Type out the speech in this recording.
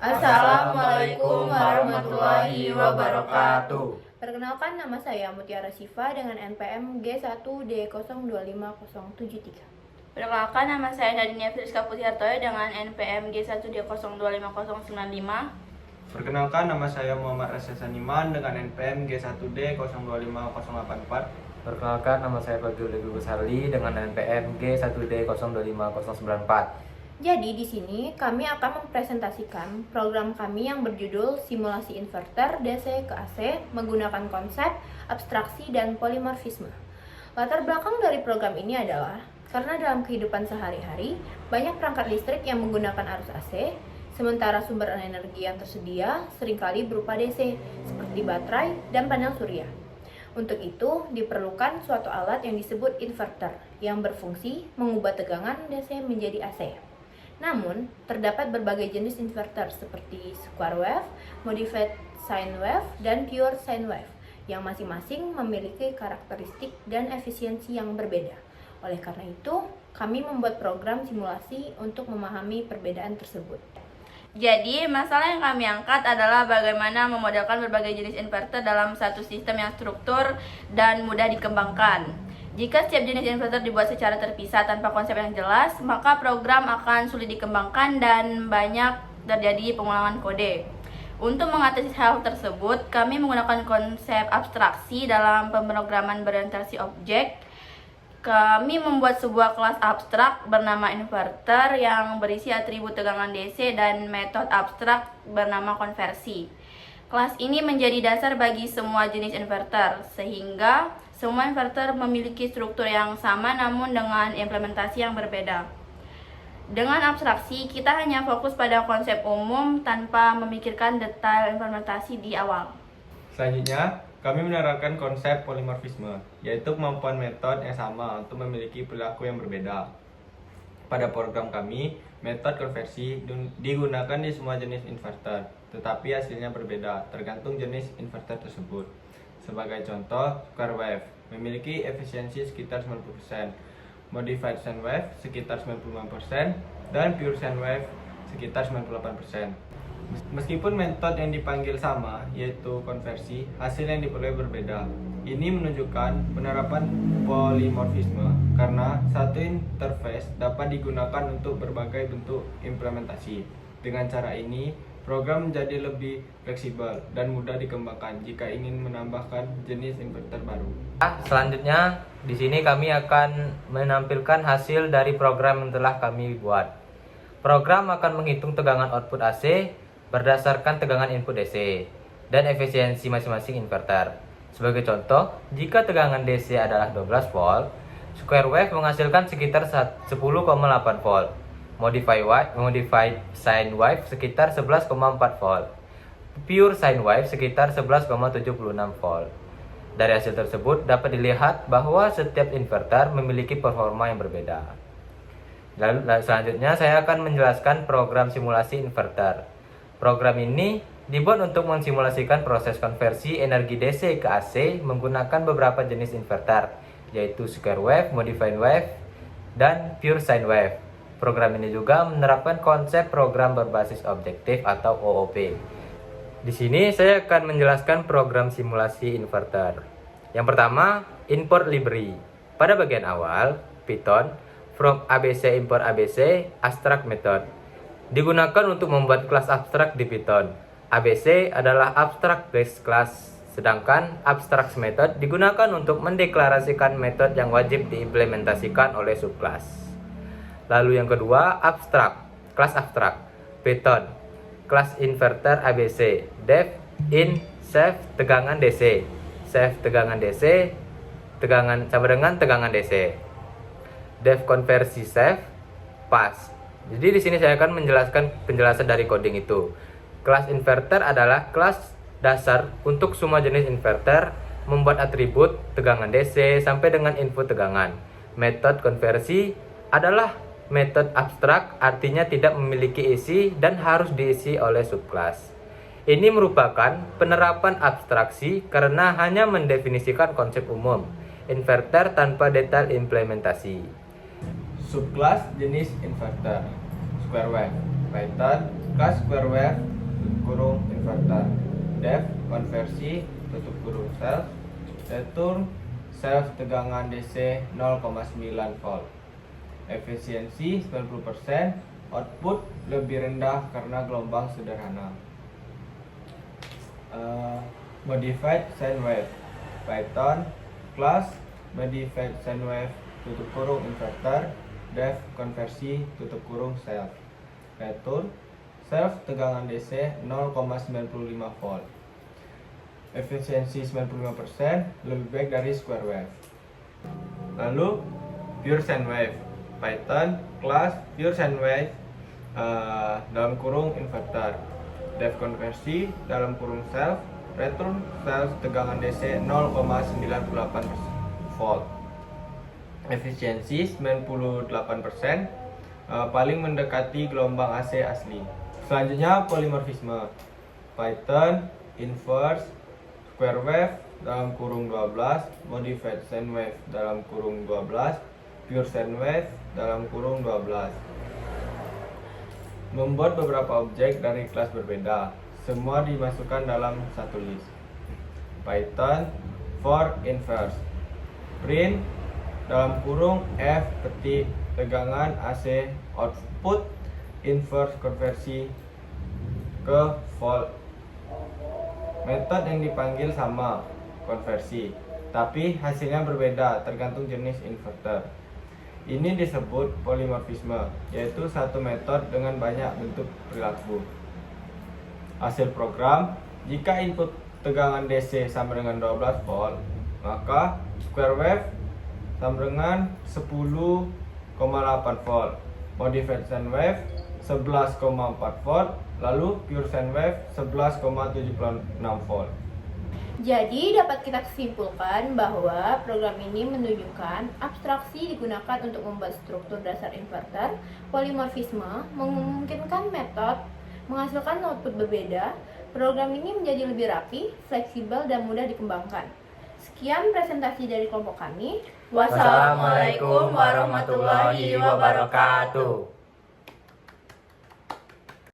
Assalamualaikum warahmatullahi wabarakatuh. Perkenalkan, nama saya Mutiara Siva dengan NPM G1D025073. Perkenalkan, nama saya Nadinia Friska Putihartoyo dengan NPM G1D025095. Perkenalkan, nama saya Muhammad Rasya Saniman dengan NPM G1D025084. Perkenalkan, nama saya Fadil Lebi Besarli dengan NPM G1D025094. Jadi di sini kami akan mempresentasikan program kami yang berjudul Simulasi Inverter DC ke AC menggunakan konsep abstraksi dan polimorfisme. Latar belakang dari program ini adalah karena dalam kehidupan sehari-hari banyak perangkat listrik yang menggunakan arus AC, sementara sumber energi yang tersedia seringkali berupa DC seperti baterai dan panel surya. Untuk itu diperlukan suatu alat yang disebut inverter yang berfungsi mengubah tegangan DC menjadi AC. Namun, terdapat berbagai jenis inverter seperti square wave, modified sine wave, dan pure sine wave yang masing-masing memiliki karakteristik dan efisiensi yang berbeda. Oleh karena itu, kami membuat program simulasi untuk memahami perbedaan tersebut. Jadi, masalah yang kami angkat adalah bagaimana memodelkan berbagai jenis inverter dalam satu sistem yang struktur dan mudah dikembangkan. Jika setiap jenis inverter dibuat secara terpisah tanpa konsep yang jelas, maka program akan sulit dikembangkan dan banyak terjadi pengulangan kode. Untuk mengatasi hal tersebut, kami menggunakan konsep abstraksi dalam pemrograman berorientasi objek. Kami membuat sebuah kelas abstrak bernama inverter yang berisi atribut tegangan DC dan metode abstrak bernama konversi. Kelas ini menjadi dasar bagi semua jenis inverter, sehingga semua inverter memiliki struktur yang sama namun dengan implementasi yang berbeda. Dengan abstraksi, kita hanya fokus pada konsep umum tanpa memikirkan detail implementasi di awal. Selanjutnya, kami menerapkan konsep polimorfisme, yaitu kemampuan metode yang sama untuk memiliki perilaku yang berbeda. Pada program kami, metode konversi digunakan di semua jenis inverter, tetapi hasilnya berbeda tergantung jenis inverter tersebut. Sebagai contoh, square wave memiliki efisiensi sekitar 90%, modified sine wave sekitar 95%, dan pure sine wave sekitar 98%. Meskipun metode yang dipanggil sama, yaitu konversi, hasil yang diperoleh berbeda. Ini menunjukkan penerapan polimorfisme karena satu interface dapat digunakan untuk berbagai bentuk implementasi. Dengan cara ini, program menjadi lebih fleksibel dan mudah dikembangkan jika ingin menambahkan jenis inverter baru. Selanjutnya, di sini kami akan menampilkan hasil dari program yang telah kami buat. Program akan menghitung tegangan output AC berdasarkan tegangan input DC dan efisiensi masing-masing inverter. Sebagai contoh, jika tegangan DC adalah 12 volt, square wave menghasilkan sekitar 10,8 volt. Modified sine wave sekitar 11,4 volt. Pure sine wave sekitar 11,76 volt. Dari hasil tersebut dapat dilihat bahwa setiap inverter memiliki performa yang berbeda. Lalu selanjutnya saya akan menjelaskan program simulasi inverter. Program ini dibuat untuk mensimulasikan proses konversi energi DC ke AC menggunakan beberapa jenis inverter, yaitu square wave, modified wave, dan pure sine wave. Program ini juga menerapkan konsep program berbasis objektif atau OOP. Di sini saya akan menjelaskan program simulasi inverter. Yang pertama, import library. Pada bagian awal, Python from ABC import ABC abstract method digunakan untuk membuat kelas abstrak di Python. ABC adalah abstract base class, sedangkan abstract method digunakan untuk mendeklarasikan metode yang wajib diimplementasikan oleh subclass. Lalu yang kedua, abstrak, kelas abstrak, Python, kelas inverter ABC, def in save tegangan DC, save tegangan DC, tegangan sama dengan tegangan DC, def konversi save, pass. Jadi di sini saya akan menjelaskan penjelasan dari coding itu. Kelas inverter adalah kelas dasar untuk semua jenis inverter membuat atribut tegangan DC sampai dengan input tegangan. Metode konversi adalah metode abstrak, artinya tidak memiliki isi dan harus diisi oleh subclass. Ini merupakan penerapan abstraksi karena hanya mendefinisikan konsep umum inverter tanpa detail implementasi. Subclass jenis inverter, square wave. Python class square wave kurung inverter, def konversi tutup kurung self, return self tegangan DC 0,9 volt, efisiensi 90%, output lebih rendah karena gelombang sederhana. Modified sine wave, Python class modified sine wave tutup kurung inverter, def konversi tutup kurung self, return self tegangan DC 0,95 volt, efisiensi 95%, lebih baik dari square wave. Lalu pure sine wave, Python class pure sine wave dalam kurung inverter, def konversi dalam kurung self, return self tegangan DC 0,98 volt, efisiensi 98%, paling mendekati gelombang AC asli. Selanjutnya polimorfisme, Python inverse square wave dalam kurung 12, modified sine wave dalam kurung 12, pure sine wave dalam kurung 12. Membuat beberapa objek dari kelas berbeda, semua dimasukkan dalam satu list. Python for inverse, print dalam kurung F ketik tegangan AC output inverse konversi ke volt. Metode yang dipanggil sama, konversi, tapi hasilnya berbeda tergantung jenis inverter. Ini disebut polimorfisme, yaitu satu metode dengan banyak bentuk perilaku. Hasil program, jika input tegangan DC sama dengan 12 volt, maka square wave sama dengan 10,8 volt, modified sine wave 11,4 volt, lalu pure sine wave 11,76 volt. Jadi dapat kita kesimpulkan bahwa program ini menunjukkan abstraksi digunakan untuk membuat struktur dasar inverter, polimorfisme, memungkinkan metode menghasilkan output berbeda. Program ini menjadi lebih rapi, fleksibel, dan mudah dikembangkan. Sekian presentasi dari kelompok kami. Wassalamualaikum warahmatullahi wabarakatuh.